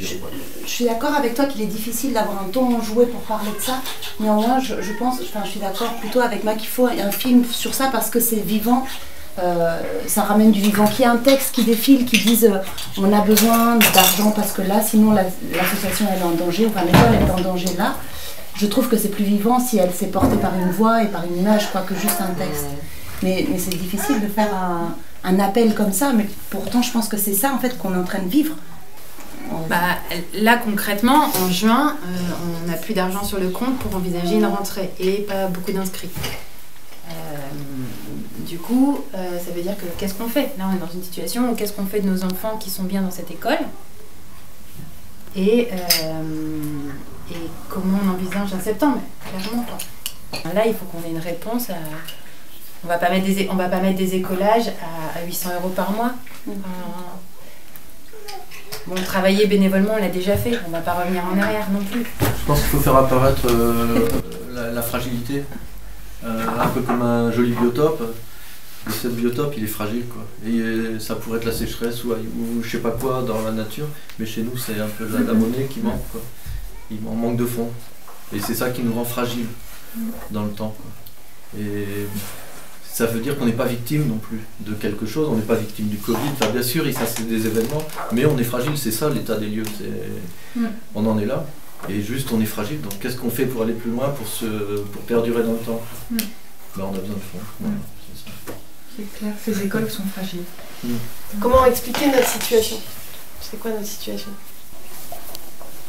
Je suis d'accord avec toi qu'il est difficile d'avoir un ton joué pour parler de ça. Néanmoins, je suis d'accord plutôt avec Mac qu'il faut un film sur ça parce que c'est vivant. Ça ramène du vivant. Qu'il y ait un texte qui défile, qui dise on a besoin d'argent parce que là, sinon l'association elle est en danger, enfin l'école est en danger là. Je trouve que c'est plus vivant si elle s'est portée par une voix et par une image quoi, que juste un texte. Mais c'est difficile de faire un appel comme ça, mais pourtant je pense que c'est ça en fait qu'on est en train de vivre. Bah, là concrètement, en juin, on n'a plus d'argent sur le compte pour envisager une rentrée et pas beaucoup d'inscrits. Du coup, ça veut dire que qu'est-ce qu'on fait? Là on est dans une situation où qu'est-ce qu'on fait de nos enfants qui sont bien dans cette école et comment on envisage un septembre, clairement quoi. Là il faut qu'on ait une réponse à... On va pas mettre des écolages à 800 € par mois. Bon, travailler bénévolement, on l'a déjà fait. On va pas revenir en arrière non plus. Je pense qu'il faut faire apparaître la fragilité. Un peu comme un joli biotope. Et ce biotope, il est fragile, quoi. Et ça pourrait être la sécheresse ou je sais pas quoi dans la nature. Mais chez nous, c'est un peu la monnaie qui manque, quoi. Il manque de fond. Et c'est ça qui nous rend fragiles dans le temps, quoi. Et ça veut dire qu'on n'est pas victime non plus de quelque chose, on n'est pas victime du Covid, enfin, bien sûr, ça c'est des événements, mais on est fragile, c'est ça l'état des lieux, on en est là, et juste on est fragile, donc qu'est-ce qu'on fait pour aller plus loin, pour perdurer dans le temps? Ben, on a besoin de fonds, voilà, c'est ça. C'est clair, ces écoles sont fragiles. Comment expliquer notre situation? C'est quoi notre situation?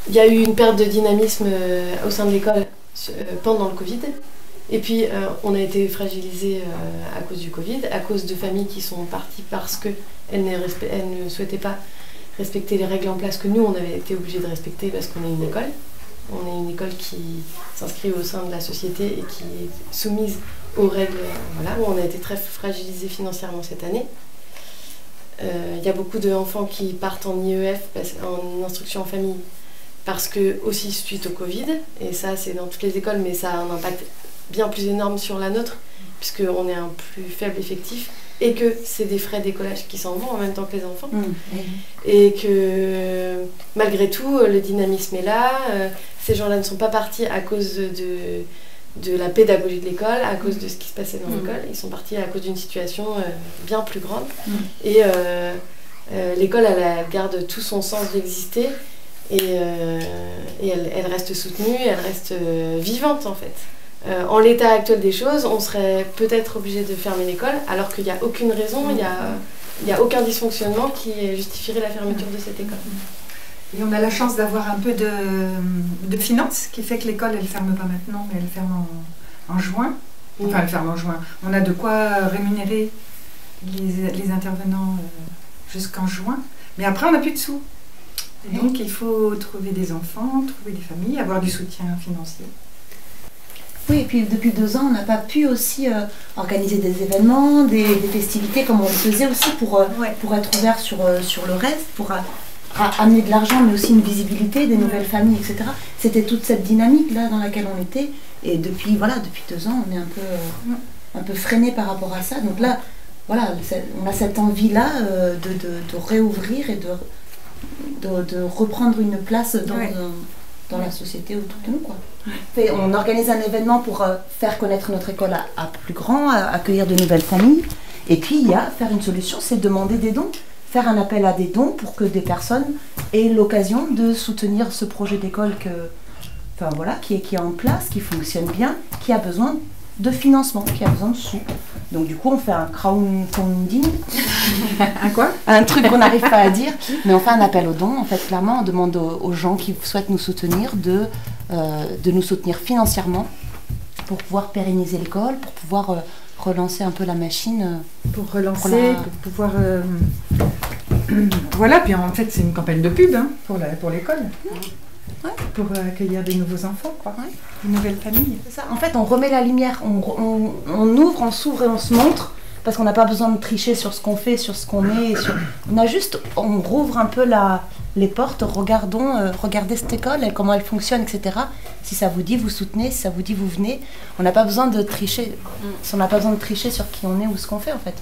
Il y a eu une perte de dynamisme au sein de l'école pendant le Covid. Et puis, on a été fragilisé à cause du Covid, à cause de familles qui sont parties parce qu'elles ne souhaitaient pas respecter les règles en place que nous, on avait été obligés de respecter parce qu'on est une école. On est une école qui s'inscrit au sein de la société et qui est soumise aux règles. Voilà, on a été très fragilisé financièrement cette année. Il y a beaucoup d'enfants qui partent en IEF, en instruction en famille, parce que, aussi suite au Covid, et ça c'est dans toutes les écoles, mais ça a un impact bien plus énorme sur la nôtre, puisqu'on est un plus faible effectif, et que c'est des frais d'écolage qui s'en vont en même temps que les enfants. Et que malgré tout, le dynamisme est là, ces gens-là ne sont pas partis à cause de la pédagogie de l'école, à cause de ce qui se passait dans l'école, ils sont partis à cause d'une situation bien plus grande. Et l'école, elle garde tout son sens d'exister, et elle reste soutenue, elle reste vivante en fait. En l'état actuel des choses, on serait peut-être obligé de fermer l'école, alors qu'il n'y a aucune raison, il n'y a aucun dysfonctionnement qui justifierait la fermeture de cette école. Et on a la chance d'avoir un peu de finances, qui fait que l'école, elle ne ferme pas maintenant, mais elle ferme en juin. Enfin, elle ferme en juin. On a de quoi rémunérer les intervenants jusqu'en juin. Mais après, on n'a plus de sous. Et donc, il faut trouver des enfants, trouver des familles, avoir du soutien financier. Oui, et puis depuis 2 ans, on n'a pas pu aussi organiser des événements, des festivités comme on le faisait aussi pour être ouvert sur le reste, pour amener de l'argent, mais aussi une visibilité, des nouvelles familles, etc. C'était toute cette dynamique-là dans laquelle on était. Et depuis 2 ans, on est un peu freiné par rapport à ça. Donc là, voilà, on a cette envie-là de réouvrir et de reprendre une place dans la société autour de nous, quoi. On organise un événement pour faire connaître notre école à plus grand, accueillir de nouvelles familles. Et puis, il y a faire une solution, c'est demander des dons. Faire un appel à des dons pour que des personnes aient l'occasion de soutenir ce projet d'école qui est en place, qui fonctionne bien, qui a besoin de financement, qui a besoin de sous. Donc du coup, on fait un crowdfunding. Un quoi? Un truc qu'on n'arrive pas à dire, mais on fait un appel aux dons. En fait, clairement, on demande aux gens qui souhaitent nous soutenir de nous soutenir financièrement pour pouvoir pérenniser l'école, pour pouvoir relancer un peu la machine. Pour pouvoir... Voilà, puis en fait, c'est une campagne de pub pour l'école. Pour accueillir des nouveaux enfants, quoi. Des nouvelles familles. C'est ça. En fait, on remet la lumière, on ouvre, on s'ouvre et on se montre, parce qu'on n'a pas besoin de tricher sur ce qu'on fait, sur ce qu'on est. On rouvre un peu les portes, regardez cette école, comment elle fonctionne, etc. Si ça vous dit, vous soutenez, si ça vous dit, vous venez. On n'a pas besoin de tricher. On n'a pas besoin de tricher sur qui on est ou ce qu'on fait, en fait.